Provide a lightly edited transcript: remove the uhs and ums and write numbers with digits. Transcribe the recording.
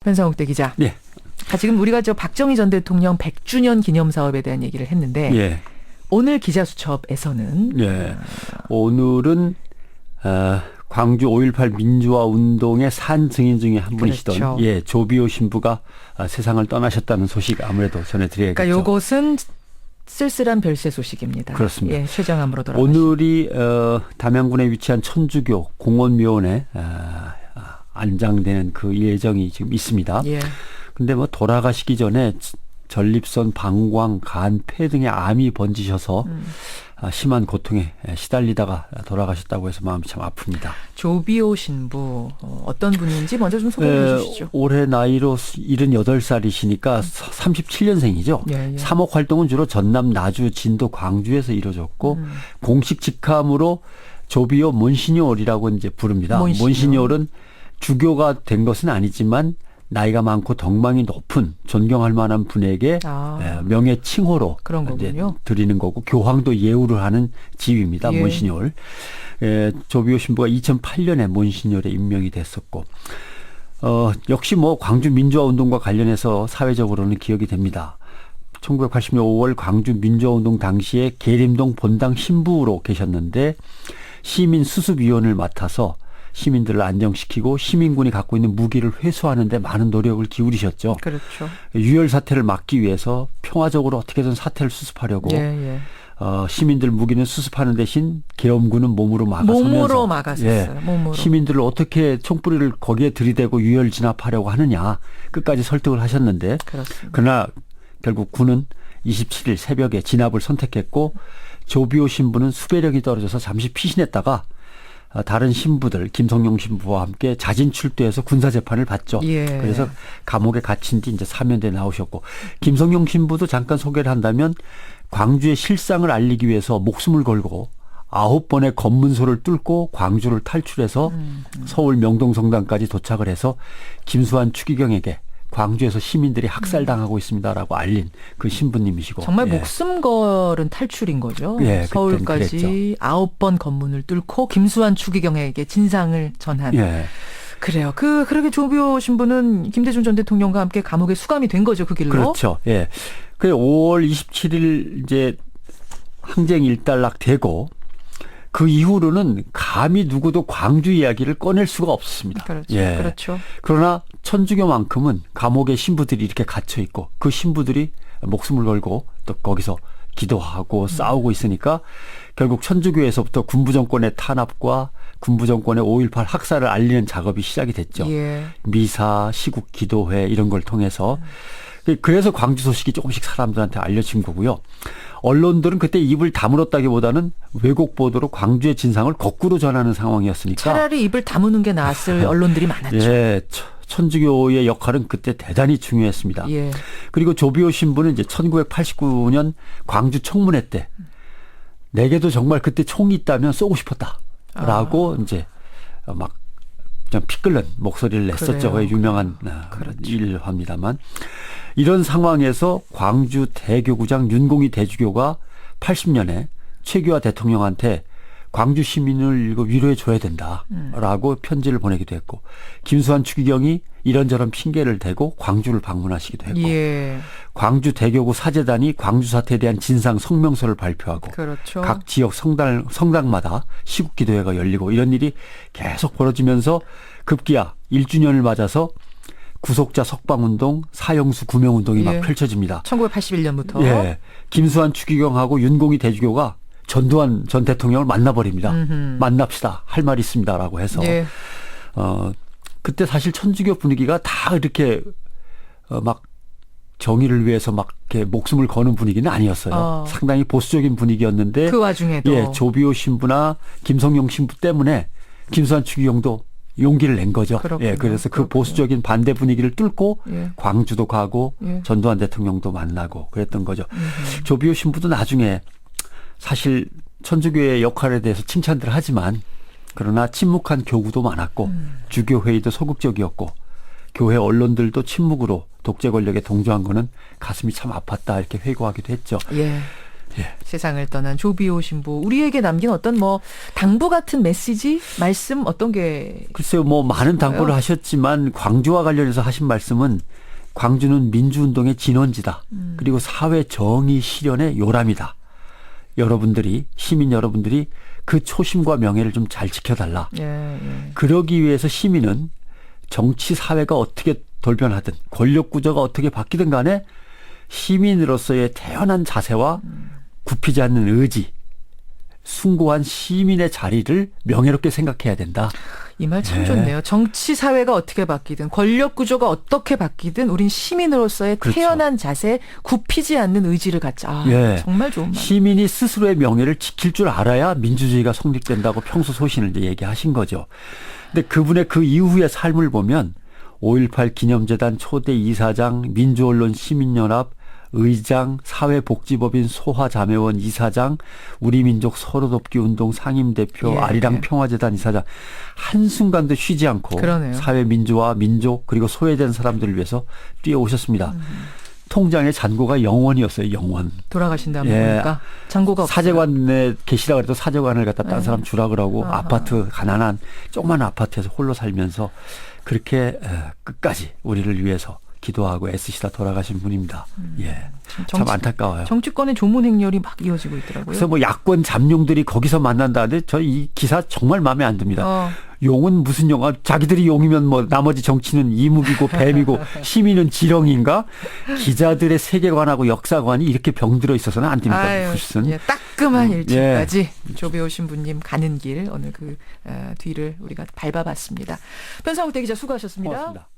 변상욱 기자. 네. 지금 우리가 박정희 전 대통령 100주년 기념 사업에 대한 얘기를 했는데 예. 오늘 기자수첩에서는 오늘은 광주 5.18 민주화 운동의 산 증인 중에 한 분이시던 그렇죠. 조비오 신부가 세상을 떠나셨다는 소식 아무래도 전해드려야겠죠. 그러니까 이것은 쓸쓸한 별세 소식입니다. 그렇습니다. 췌장암으로 돌아가신. 오늘이 담양군에 위치한 천주교 공원묘원에 안장되는 그 예정이 지금 있습니다. 근데 돌아가시기 전에 전립선, 방광, 간, 폐 등의 암이 번지셔서 심한 고통에 시달리다가 돌아가셨다고 해서 마음이 참 아픕니다. 조비오 신부 어떤 분인지 먼저 좀 소개해 주시죠. 올해 나이로 78살이시니까 37년생이죠. 사목 활동은 주로 전남, 나주, 진도, 광주에서 이루어졌고 공식 직함으로 조비오 몬시뇨르이라고 이제 부릅니다. 몬시뇨르는 주교가 된 것은 아니지만 나이가 많고 덕망이 높은 존경할 만한 분에게 명예 칭호로 그런 거군요. 드리는 거고 교황도 예우를 하는 지위입니다. 몬시뇨르. 조비오 신부가 2008년에 몬시뇨르에 임명이 됐었고 역시 광주 민주화 운동과 관련해서 사회적으로는 기억이 됩니다. 1980년 5월 광주 민주화 운동 당시에 계림동 본당 신부로 계셨는데 시민 수습위원을 맡아서 시민들을 안정시키고 시민군이 갖고 있는 무기를 회수하는 데 많은 노력을 기울이셨죠. 그렇죠. 유혈 사태를 막기 위해서 평화적으로 어떻게든 사태를 수습하려고 시민들 무기는 수습하는 대신 계엄군은 몸으로 막아서면서 몸으로 막았었어요. 몸으로. 시민들을 어떻게 총뿌리를 거기에 들이대고 유혈 진압하려고 하느냐 끝까지 설득을 하셨는데 그렇습니다. 그러나 결국 군은 27일 새벽에 진압을 선택했고 조비오 신부는 수배력이 떨어져서 잠시 피신했다가 다른 신부들 김성용 신부와 함께 자진 출두해서 군사재판을 받죠. 그래서 감옥에 갇힌 뒤 이제 사면대 나오셨고 김성용 신부도 잠깐 소개를 한다면 광주의 실상을 알리기 위해서 목숨을 걸고 9번의 검문소를 뚫고 광주를 탈출해서 서울 명동성당까지 도착을 해서 김수환 추기경에게 광주에서 시민들이 학살당하고 있습니다라고 알린 그 신부님이시고. 정말 목숨 걸은 탈출인 거죠. 서울까지 9번 검문을 뚫고 김수환 추기경에게 진상을 전한. 그래요. 그렇게 조비오 신부는 김대중 전 대통령과 함께 감옥에 수감이 된 거죠. 그 길로. 그렇죠. 그 5월 27일 이제 항쟁 일단락되고 그 이후로는 감히 누구도 광주 이야기를 꺼낼 수가 없었습니다. 그렇죠. 그러나 천주교만큼은 감옥에 신부들이 이렇게 갇혀 있고 그 신부들이 목숨을 걸고 또 거기서 기도하고 싸우고 있으니까 결국 천주교에서부터 군부 정권의 탄압과 군부 정권의 5.18 학살을 알리는 작업이 시작이 됐죠. 미사, 시국 기도회 이런 걸 통해서. 그래서 광주 소식이 조금씩 사람들한테 알려진 거고요. 언론들은 그때 입을 다물었다기보다는 왜곡 보도로 광주의 진상을 거꾸로 전하는 상황이었으니까. 차라리 입을 다무는 게 나았을 언론들이 많았죠. 천주교의 역할은 그때 대단히 중요했습니다. 그리고 조비오 신부는 이제 1989년 광주 청문회 때 내게도 정말 그때 총이 있다면 쏘고 싶었다라고 이제 막 그냥 피 끓는 목소리를 냈었죠. 그게 유명한 일화입니다만 이런 상황에서 광주 대교구장 윤공희 대주교가 80년에 최규하 대통령한테 광주 시민을 이거 위로해 줘야 된다라고 편지를 보내기도 했고 김수환 추기경이 이런저런 핑계를 대고 광주를 방문하시기도 했고 광주 대교구 사재단이 광주 사태에 대한 진상 성명서를 발표하고 각 지역 성당마다 시국기도회가 열리고 이런 일이 계속 벌어지면서 급기야 1주년을 맞아서 구속자 석방운동, 사형수 구명운동이 막 펼쳐집니다. 1981년부터. 김수환 추기경하고 윤공희 대주교가 전두환 전 대통령을 만나버립니다. 만납시다. 할 말이 있습니다라고 해서. 그때 사실 천주교 분위기가 다 이렇게 막 정의를 위해서 막 이렇게 목숨을 거는 분위기는 아니었어요. 상당히 보수적인 분위기였는데. 그 와중에도. 조비오 신부나 김성용 신부 때문에 김수환 추기경도 용기를 낸 거죠. 그래서 그 보수적인 반대 분위기를 뚫고 광주도 가고 전두환 대통령도 만나고 그랬던 거죠. 조비오 신부도 나중에 사실 천주교의 역할에 대해서 칭찬들 하지만 그러나 침묵한 교구도 많았고 주교회의도 소극적이었고 교회 언론들도 침묵으로 독재 권력에 동조한 거는 가슴이 참 아팠다 이렇게 회고하기도 했죠. 예. 세상을 떠난 조비오 신부 우리에게 남긴 어떤 뭐 당부 같은 메시지 말씀 어떤 게 글쎄요 뭐 많은 당부를 하셨지만 광주와 관련해서 하신 말씀은 광주는 민주운동의 진원지다. 그리고 사회 정의 실현의 요람이다. 여러분들이 시민 여러분들이 그 초심과 명예를 좀 잘 지켜달라. 예. 그러기 위해서 시민은 정치 사회가 어떻게 돌변하든 권력 구조가 어떻게 바뀌든 간에 시민으로서의 태연한 자세와 굽히지 않는 의지, 숭고한 시민의 자리를 명예롭게 생각해야 된다. 이 말 참 좋네요. 정치 사회가 어떻게 바뀌든 권력 구조가 어떻게 바뀌든 우린 시민으로서의 태연한 자세, 굽히지 않는 의지를 갖자. 정말 좋은 말. 시민이 스스로의 명예를 지킬 줄 알아야 민주주의가 성립된다고 평소 소신을 이제 얘기하신 거죠. 근데 그분의 그 이후의 삶을 보면 5.18 기념재단 초대 이사장, 민주언론 시민연합 의장, 사회복지법인 소화자매원 이사장, 우리민족 서로돕기 운동 상임대표, 아리랑 평화재단 이사장 한순간도 쉬지 않고 그러네요. 사회민주화, 민족 그리고 소외된 사람들을 위해서 뛰어오셨습니다. 통장의 잔고가 0원이었어요. 0원. 돌아가신 다음에 보니까 잔고가 없어요. 사제관에 계시라 그래도 사제관을 갖다 딴 사람 주라 그러고 아파트 가난한 조그만 아파트에서 홀로 살면서 그렇게 끝까지 우리를 위해서 기도하고 애쓰시다 돌아가신 분입니다. 참 안타까워요. 정치권의 조문 행렬이 막 이어지고 있더라고요. 그래서 뭐 야권 잠룡들이 거기서 만난다는데 저 이 기사 정말 마음에 안 듭니다. 용은 무슨 용? 자기들이 용이면 뭐 나머지 정치는 이묵이고 뱀이고 시민은 지렁인가? 기자들의 세계관하고 역사관이 이렇게 병들어 있어서는 안 됩니다. 무슨 따끔한 일침까지 조비오 신부님 가는 길 오늘 그 뒤를 우리가 밟아봤습니다. 변상욱 대기자 수고하셨습니다. 고맙습니다.